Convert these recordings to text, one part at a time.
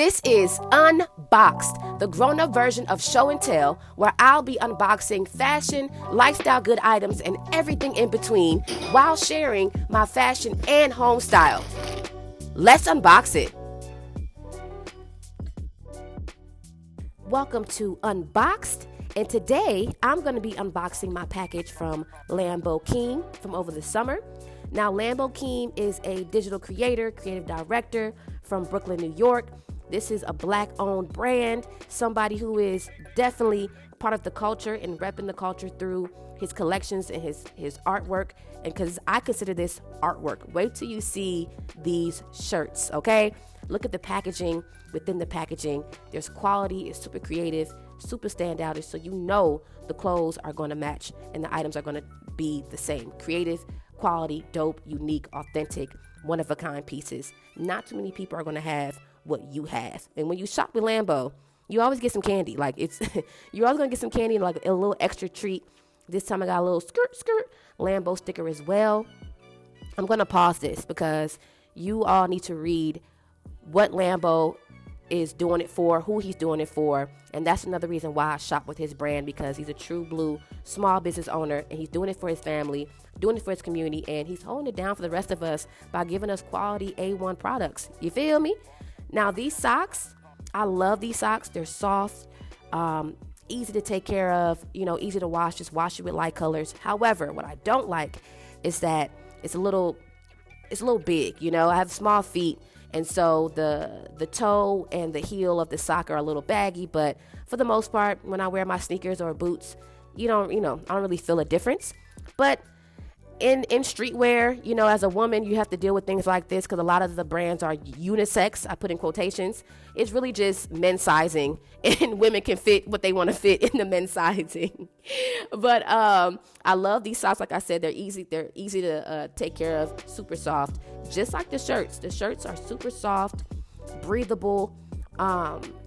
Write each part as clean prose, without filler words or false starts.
This is Unboxed, the grown-up version of Show and Tell, where I'll be unboxing fashion, lifestyle good items, and everything in between while sharing my fashion and home style. Let's unbox it. Welcome to Unboxed, and today I'm going to be unboxing my package from Lambo Keem from over the summer. Now, Lambo Keem is a digital creator, creative director from Brooklyn, New York. This is a Black-owned brand, somebody who is definitely part of the culture and repping the culture through his collections and his artwork. And because I consider this artwork. Wait till you see these shirts, okay? Look at the packaging. Within the packaging, there's quality, it's super creative, super standout, so you know the clothes are going to match and the items are going to be the same. Creative, quality, dope, unique, authentic, one-of-a-kind pieces. Not too many people are going to have what you have. And when you shop with Lambo, you always get some candy. Like you're always going to get some candy, like a little extra treat. This time I got a little skirt Lambo sticker as well. I'm going to pause this because you all need to read what Lambo is doing it for, who he's doing it for, and that's another reason why I shop with his brand, because he's a true blue small business owner and he's doing it for his family, doing it for his community, and he's holding it down for the rest of us by giving us quality A1 products. You feel me? Now, these socks, I love these socks. They're soft, easy to take care of, easy to wash. Just wash it with light colors. However, what I don't like is that it's a little big. I have small feet, and so the toe and the heel of the sock are a little baggy. But for the most part, when I wear my sneakers or boots, I don't really feel a difference. But in streetwear, as a woman, you have to deal with things like this because a lot of the brands are unisex. I put in quotations. It's really just men's sizing, and women can fit what they want to fit in the men's sizing. But I love these socks. Like I said, they're easy. They're easy to take care of. Super soft, just like the shirts. The shirts are super soft, breathable.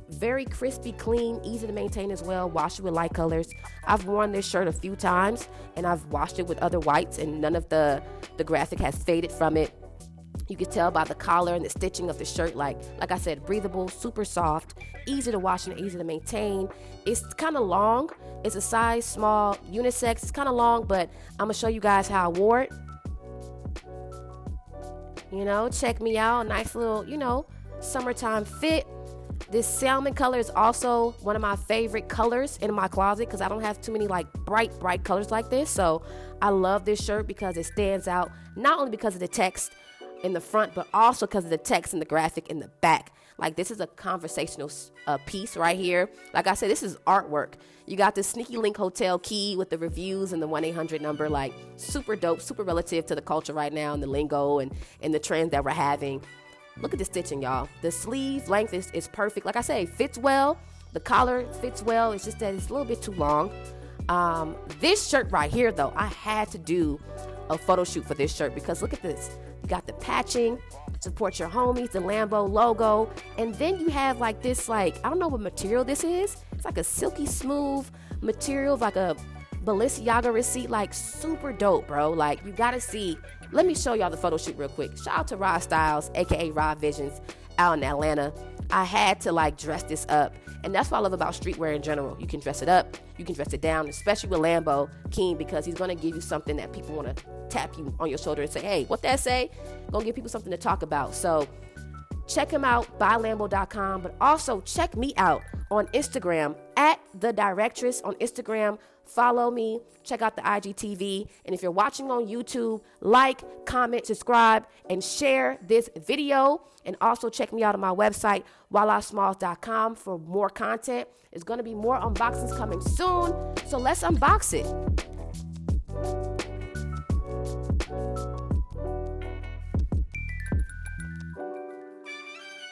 Very crispy, clean, easy to maintain as well. Wash it with light colors. I've worn this shirt a few times and I've washed it with other whites, and none of the graphic has faded from it. You can tell by the collar and the stitching of the shirt, like I said, breathable, super soft, easy to wash and easy to maintain. It's kind of long. It's a size small, unisex. It's kind of long, but I'm gonna show you guys how I wore it. Check me out. Nice little, summertime fit. This salmon color is also one of my favorite colors in my closet because I don't have too many bright colors like this. So I love this shirt because it stands out, not only because of the text in the front, but also because of the text and the graphic in the back. Like, this is a conversational piece right here. Like I said, this is artwork. You got the Sneaky Link Hotel key with the reviews and the 1-800 number, like super dope, super relative to the culture right now and the lingo and the trends that we're having. Look at the stitching, y'all. The sleeve length is perfect. Like I say, fits well. The collar fits well. It's just that it's a little bit too long. This shirt right here, though, I had to do a photo shoot for this shirt because look at this. You got the patching, support your homies, the Lambo logo, and then you have this, I don't know what material this is. It's like a silky smooth material, like a Balenciaga receipt, super dope, bro. You gotta see. Let me show y'all the photo shoot real quick. Shout out to Rod Styles, aka Rod Visions, out in Atlanta. I had to dress this up, and that's what I love about streetwear in general. You can dress it up, you can dress it down, especially with Lambo Keem, because he's gonna give you something that people want to tap you on your shoulder and say, hey, what that say? Gonna give people something to talk about. So check him out, buylambo.com, but also check me out on Instagram at The Directress on Instagram. Follow me, check out the IGTV, and if you're watching on YouTube, like, comment, subscribe, and share this video. And also check me out on my website, wallahsmalls.com, for more content. There's going to be more unboxings coming soon, so let's unbox it.